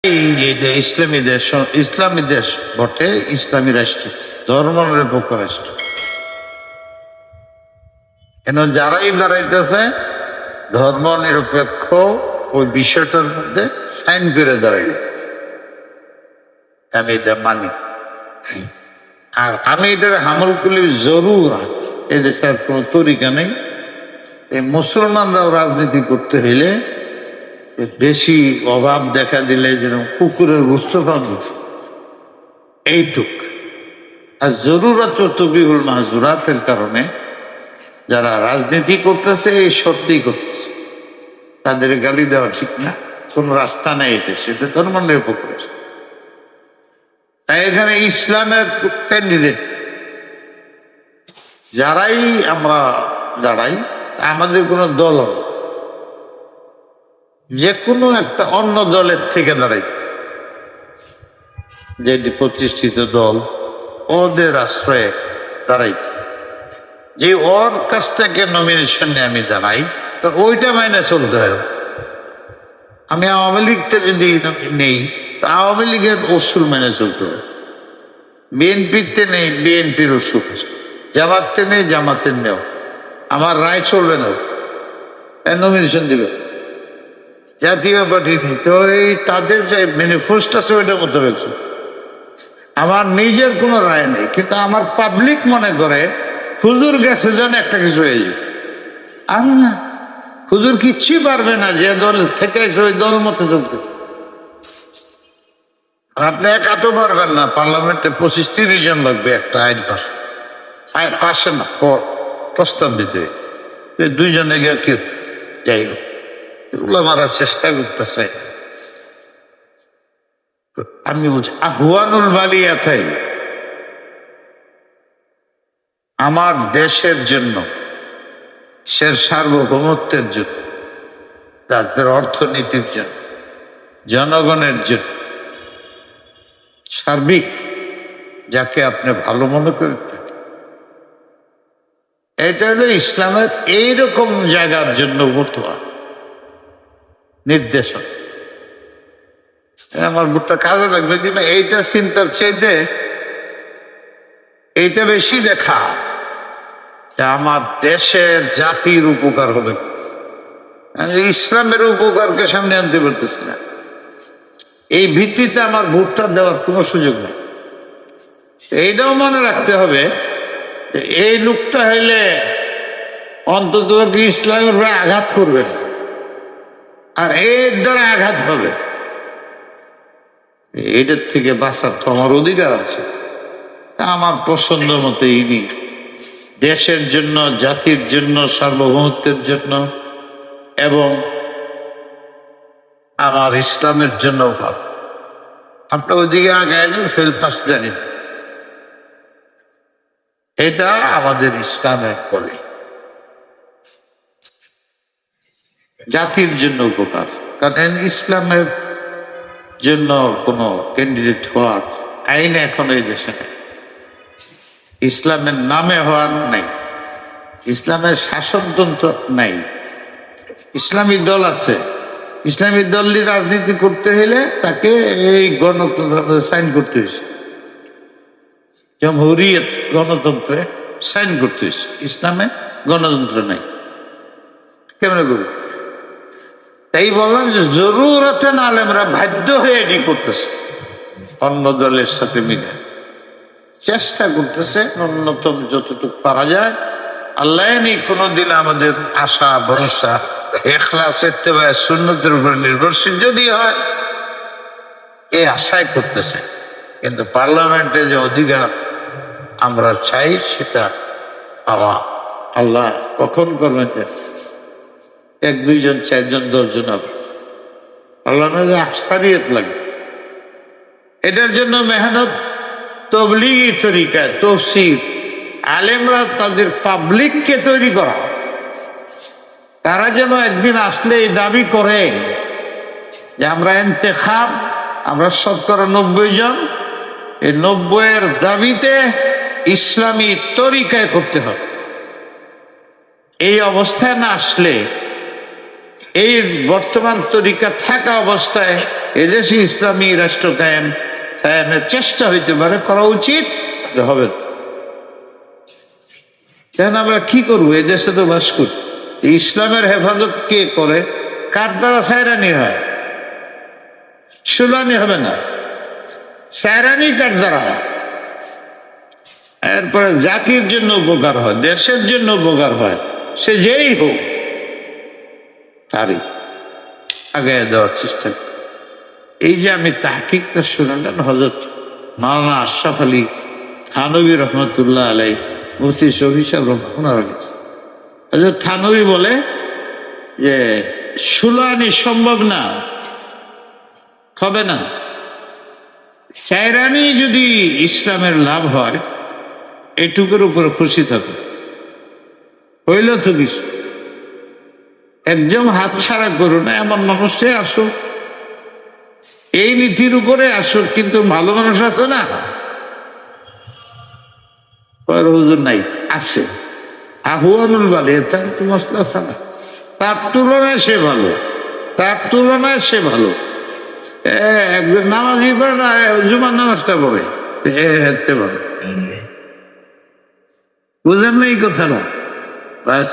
এই যে ইসলামী দেশ বটে, ইসলামী রাষ্ট্র, ধর্ম নিরপেক্ষ রাষ্ট্র। কেন যারাই দাঁড়াইতেছে ধর্ম নিরপেক্ষ ওই বিষয়টার মধ্যে সাইন করে দাঁড়াইছে, আমি এটা মানি। আর আমি এটার হামল করি জরুর, এই দেশে আর কোনো তরিকা নেই। এই মুসলমানরাও রাজনীতি করতে হইলে বেশি অভাব দেখা দিলে যেরকম কুকুরের গোস্ত খাওয়ানো এইটুক। আর জরুরত তবিহুল মাহজুরাতের কারণে যারা রাজনীতি করতেছে এই সত্যিই করতেছে, তাদের গালি দেওয়া ঠিক না। কোন রাস্তা নেই এতে, সেটা ধর্ম নিরপেক্ষ। তাই এখানে ইসলামের ক্যান্ডিডেট যারাই আমরা দাঁড়াই, আমাদের কোনো দল নেই, যে কোনো একটা অন্য দলের থেকে দাঁড়াই, যেটি প্রতিষ্ঠিত দল ওদের আশ্রয়ে দাঁড়াই, যে ওর কাছ থেকে নমিনেশন নিয়ে আমি দাঁড়াই, তো ওইটা মাইনে চলতে হয়। আমি আওয়ামী লীগটা যদি নেই, তা আওয়ামী লীগের অসুল মেনে চলতে হয়। বিএনপিতে নেই, বিএনপির অসুল। জামাতে নেই, জামাতের নেও। আমার রায় চলবে না, নমিনেশন দিবে। জাতীয় পার্টি তো এই তাদের যে ম্যানিফেস্টো আছে ওইটার মধ্যে রয়েছে। আমার নিজের কোনো রায় নেই, কিন্তু আমার পাবলিক মনে করে হুজুর গেছে যেন একটা কিছু হয়ে যায়। আর না, হুজুর কিচ্ছুই পারবে না যে দল থেকে ওই দল মতো চলতে। আপনি একা তো পারবেন না, পার্লামেন্টে 25-30 জন লাগবে একটা আইন পাশে না প্রস্তাব দিতে, 2 জনে গিয়ে কি যাই হোক, এগুলো মারার চেষ্টা করতেছে। আমি বলছি আহ্বানুল বালিয়াতাই, আমার দেশের জন্য, দেশের সার্বভৌমত্বের জন্য, তাদের অর্থনীতির জন্য, জনগণের জন্য, সার্বিক যাকে আপনি ভালো মনে করেন, এটা হলো ইসলামের এইরকম জায়গার জন্য বর্তমান নির্দেশন। আমার বুটটা কাজে লাগবে কিনা এইটা চিন্তার চাইতে এইটা বেশি দেখা, যে আমার দেশের জাতির উপকার হবে। ইসলামের উপকারকে সামনে আনতে পারতেছি না, এই ভিত্তিতে আমার ভোটটা দেওয়ার কোনো সুযোগ নেই। এইটাও মনে রাখতে হবে, এই লোকটা হইলে অন্তত ইসলামের উপরে আঘাত করবে, আর এর দ্বারা আঘাত হবে। এটার থেকে বাঁচার তো আমার অধিকার আছে। তা আমার পছন্দ মতো ইনি দেশের জন্য, জাতির জন্য, সার্বভৌমত্বের জন্য এবং আমার ইসলামের জন্য ভালো। আপনার ওইদিকে আগে ফেল পাস জানি, এটা আমাদের ইসলামের বলে জাতির জন্য উপকার। কারণ ইসলামের জন্য কোনো ক্যান্ডিডেট হওয়ার আইন এখন এই দেশে নেই, ইসলামের নামে হওয়ার নাই, ইসলামের শাসনতন্ত্র নাই। ইসলামী দল আছে, ইসলামী দলই রাজনীতি করতে হলে তাকে এই গণতন্ত্র সাইন করতে হয়েছে, জমহুরিয়ত গণতন্ত্রে সাইন করতে হয়েছে। ইসলামে গণতন্ত্র নাই, কেমন করবে? তাই বললাম যে জরুরতে না আলেমরা বাধ্য হয়ে এটি করতেছে, অন্য দলের সাথে মিলে চেষ্টা করতেছে ন্যূনতম যতটুকু পারা যায়। আল্লাহ নেই কোনোদিন আমাদের আশা ভরসা ইখলাস ইত্তেবায়ে সুন্নতের উপর নির্ভরশীল যদি হয়, এই আশায় করতেছে। কিন্তু পার্লামেন্টে যে অধিকার আমরা চাই সেটা পাওয়া আল্লাহ কখন করবেন? 1-2 জন, 4 জন, 10 জন হবে। আল্লাহ আখসারিয়ত লাগবে, এটার জন্য মেহনত, তবলিগি তরিকায়, তফসির, আলেমরা তাদের পাবলিককে তৈরি করা, তারা যেন একদিন আসলে এই দাবি করে যে আমরা ইন্তেখাব, আমরা 90 জন, এই 90-এর দাবিতে ইসলামী তরিকায় করতে হবে। এই অবস্থায় না আসলে এই বর্তমান তরিকা থাকা অবস্থায় এদেশে ইসলামী রাষ্ট্র কায়েমের চেষ্টা হইতে পারে, করা উচিত হবে না। কেন আমরা কি করবো? এদেশে তো বাস করি। ইসলামের হেফাজত কে করে? কার দ্বারা সায়রানি হয়? সুলানি হবে না, সায়রানি কার দ্বারা হয়? এরপরে জাতির জন্য উপকার হয়, দেশের জন্য উপকার হয়, সে যেই হোক তারই আগে দেওয়ার চেষ্টা করি। এই যে আমি তাহকিকটা শুনলাম হযরত মাওলানা আশরাফ আলী থানভী রহমতুল্লাহ আলাই, মুফতি শফি সাহেব রহমাতুল্লাহ আলাইহি, হযরত থানভী বলে যে সুলানি সম্ভব না, হবে না। সায়রানি যদি ইসলামের লাভ হয়, এটুকুর উপরে খুশি থাকে। হইল তো কিছু, একদম হাত ছাড়া করো না, এমন মানুষটাই আসুক, এই নীতির উপরে আসুক। কিন্তু ভালো মানুষ আছে না, হুজুর নাই, আছে আহুয়ানুল বালি, তার তো মশলা আছে না, তার তুলনায় সে ভালো, তার তুলনায় সে ভালো। একজন নামাজি করে না, জুমার নামাজটা পড়ে, হেঁটতে পারে। বুঝলেন না এই কথাটা? বাস।